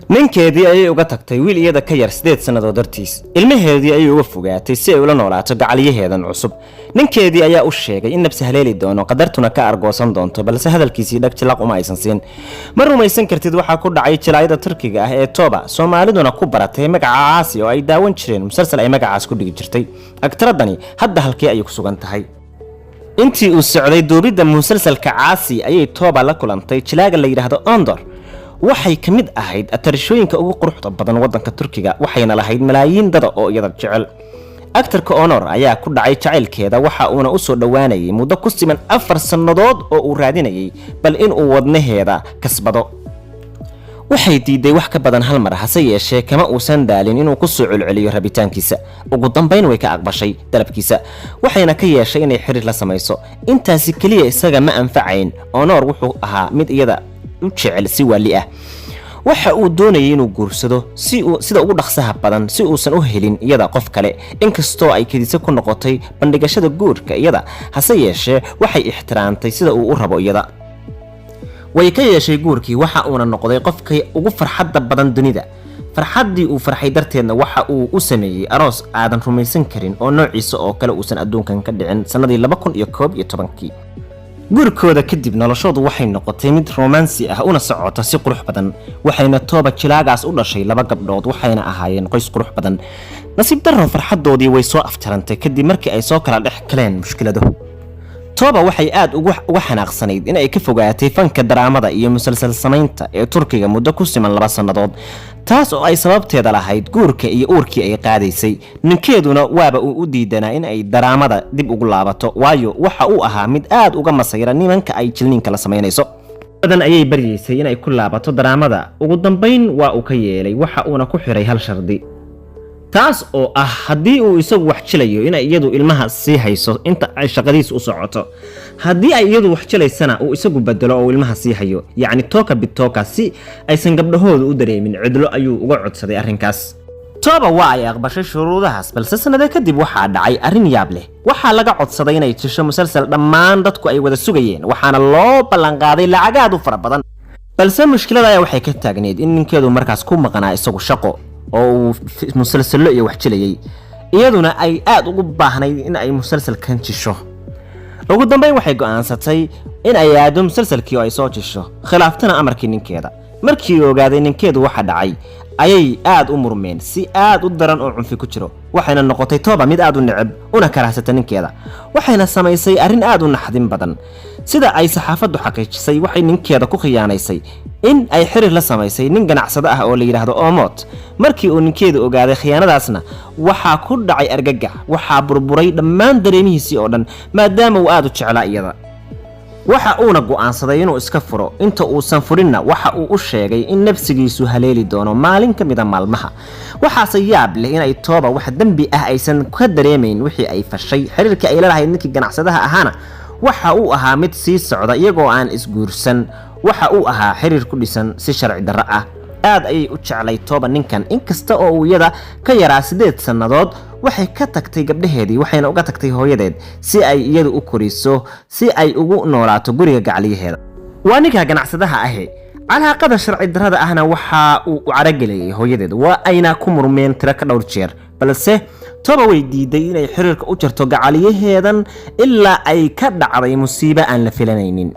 ninkeedii ayay uga tagtay wiil iyada ka yar 8 sanadood dartiis ilmaheedii ayay uga fogaatay si ay ula noolaato gacaliyaheedan cusub ninkeedii ayaa u sheegay in nafsi haleeli doono qadartuna ka argoosan doonto balse hadalkiisii dhag jilaq uma aysan siin ma rumaysan kartid waxa ku dhacay jilaayada Turkiga ah ee Toba Soomaaliduna ku baratay magaca Caasi oo ay daawan jireen musalsal ay magacaas ku dhigi jirtay agtaradani hadda halkii ay ku sugan tahay intii uu socday duubida musalsalka Caasi ayay Toba la kulantay jilaaga la yiraahdo Ondor waxay kamid ahayd atarishooyinka ugu quruxda badan wadanka Turkiga waxayna lahayd malaayiin dad oo iyada jecel aktarka Onur ayaa ku dhacay jacaylkeeda waxa uuna u soo dhawaanayay muddo ku siman 4 sanadood oo uu raadinayay bal in uu wadnaheeda kasbado waxay diiday wax ka badan hal mar hase yeeshee kama uusan daalin inuu ku soo celceliyo rabitaankiisa ugu dambeyn way ka aqbashay dalabkiisa waxayna ka yeeshay inay xiriir la samayso intaasi kaliya isaga ma anfacayn Onur wuxuu ahaa mid iyada u jecel si wali ah waxa uu doonayay inuu guursado sida ugu dhaqsaha badan si uusan u helin iyada qof kale inkastoo ay kadiisa ku noqotay bandhigashada guurka iyada hase yeeshee waxay ixtiraamtay sida uu u rabo iyada way ka yeeshay guurkii waxa uu noqday qofkii ugu farxadda badan dunida farxaddii uu farxay darteedna waxa uu u sameeyay aroos aadan rumaysan karin oo noociisa oo kale uusan adduunkan ka dhicin sanadii 2011 gurkooda kadib noloshoodu waxay noqotay mid romansi ah una socota si qurux badan waxayna Toba jilaagaas u dhashay 2 gabdhood waxayna ahaayeen qoys qurux badan nasiib darro farxadoodii way soo aftarantay kadib markii ay soo kala dhex galeen mushkilado Toba waxay aad ugu xanaaqsanayd in ay ka fogaatay fanka daraamada iyo musalsal samaynta ee Turkiga muddo ku siman 2 sanadood taas oo ay sababteeda lahayd guurka iyo uurkii ay qaadaysay ninkeeduna waaba uu u diidanaa in ay daraamada dib ugu laabato waayo waxa uu ahaa mid aad uga masayra nimanka ay jilniinka la sameynayso badan ayay baryeysay in ay ku laabato daraamada ugu dambeyn waa uu ka yeelay waxa uuna ku xiray hal shardi taas oo ah hadii uu isagu wax jilayo in ay iyadu ilmaha sii hayso inta ay shaqadiis u socoto hadii ay iyadu wax jilaysana uu isagu bedelo oo ilmaha sii hayo yaani toka bitoka si aysan gabdhahoodu u dareemin cidlo ayuu uga codsaday arrinkaas Toba waa ay aqbashay shuruudahaas balse sanad kadib waxa dhacay arrin yaab leh waxa laga codsaday inay jisho musalsal dhammaan dadku ay wada sugayeen waxaana loo ballan qaaday lacagaad u fara badan balse mushkilada ay waxay ka taagneed in ninkeedu markaas ku maqnaa isagu shaqo oo musalsalo iyo wax jilayay iyaduna ay aad ugu baahnayd in ay musalsalkan jisho ugu dambeyn waxay go'aansatay in ay aado musalsalkii oo ay soo jisho khilaaftana amarkii ninkeeda markii uu ogaaday ninkeedu waxa dhacay ayay aad u murmeen si aad u daran oo cunfi ku jiro waxayna noqotay Toba mid aad u neceb una karaasatay ninkeeda waxayna samaysay arrin aad u naxdin badan sida ay saxaafadu xaqiijisay waxay ninkeeda ku khiyaanaysay in ay xiriir la samaysay nin ganacsado ah oo la yiraahdo Omot markii uu ninkeedu ogaaday khiyaanadaasna waxa ku dhacay argagax waxa burburay dhammaan dareemihiisii oo dhan maadaama uu aad u jeclaa iyada waxa uuna go'aansaday inuu iska furo inta uu san furinna waxa uu u sheegay in nafsigiisu haleeli doono maalin kamida maalmaha waxaase yaab leh in ay Toba wax dambi ah aysan ka dareemeyn wixii ay fashay xiriirka ay leedahay ninkii ganacsadaha ahaana waxa uu ahaa mid sii socda iyagoo aan isguursan waxa uu ahaa xiriir ku dhisan si sharci darro ah aad ay u jeclay Toba ninkan inkasta oo uu iyada ka yaraa 8 sanadood waxay ka tagtay gabdhaheedii waxayna uga tagtay hooyadeed si ay iyadu u koriso si ay ugu noolaato guriga gacaliyaheeda waa ninka ganacsadaha ah calaaqada sharci darrada ahna waxa uu caragelay hooyadeed waa ayna ku murmeen tira ka dhowr jeer balse Toba way diiday inay xiriirka u jarto gacaliyaheedan ilaa ay ka dhacday musiibo aan la filanaynin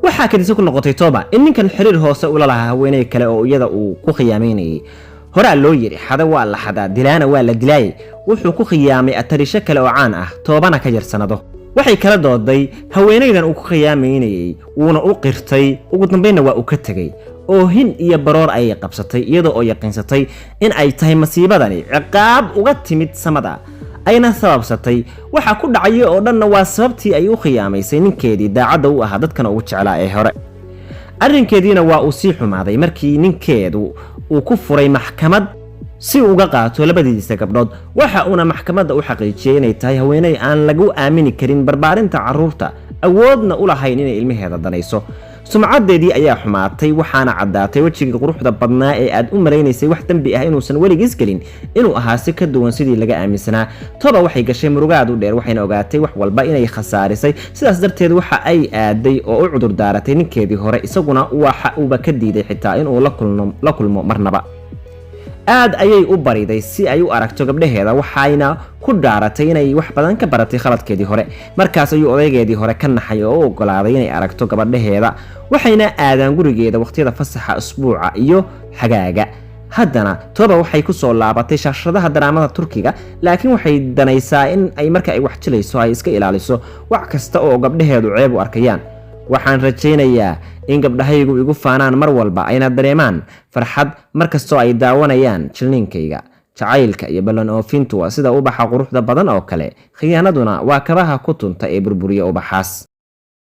waxa kadiisa ku noqotay Toba in ninkan xiriir hoose u lahaa haweeney kale oo iyada uu ku khiyaameynay hore loo yiri xada waa la xada dilaana waa la dilay wuxuu ku khiyaamay atarisho kale oo caan ah Tobana ka yarsanado waxay kala dooday haweeneydan uu ku khiyaameynay wuuna u qirtay ugu dambeeyna waa uu ka tagay oo hin iyo baroor ay qabsatay iyadoo oo yaqiinsatay in ay tahay masiibadani ciqaab uga timid samada ayna sababsatay waxa ku dhacay oo dhanna waa sababtii ay u khiyaamaysay ninkeedii daacadda u ahaa dadkana ugu jeclaa ee hore arrinkeediina waa uu sii xumaaday markii ninkeedu uu ku furay maxkamad si uu uga qaato labadiisa gabdhood waxa uuna maxkamadda u xaqiijiyay inay tahay haweeney aan lagu aamini karin barbaarinta carruurta awoodna u lahayn inay ilmaheeda danayso sumcadeedii ayaa xumaatay waxaana caddaatay wejiga quruxda badnaa ee aad u maraynaysay wax dambi ah inuusan weligiis gelin inuu ahaa si ka duwan sidii laga aaminsanaa. Toba waxay gashay murugaad u dheer waxayna ogaatay wax walba inay khasaarisay, sidaas darteed waxa ay aaday oo u cudur daaratay ninkeedii hore, isaguna waxa uu ka diiday xitaa inuu la kulmo marnaba. aad ayay u bariday si ay u aragto gabdhaheeda waxayna ku dhaaratay inay wax badan ka baratay khaladkeedii hore. Markaas ayuu odaygeedii hore ka naxay oo u ogolaaday inay aragto gabadhaheeda, waxayna aadaan gurigeeda waqtiyada fasaxa usbuuca iyo xagaaga. haddana Toba waxay ku soo laabatay shaashadaha daraamada Turkiga, laakiin waxay danaysaa in ay marka ay wax jilayso ay iska ilaaliso wax kasta oo gabdhaheedu ceeb u arkayaan. waxaan rajaynayaa in gabdhahaygu igu faanaan mar walba ayna dareemaan farxad markastoo ay daawanayaan jilniinkayga. jacaylka iyo ballan oofintu waa sida ubaxa quruxda badan oo kale, khiyaanaduna waa kabaha ku tunta ee burburiya ubaxaas.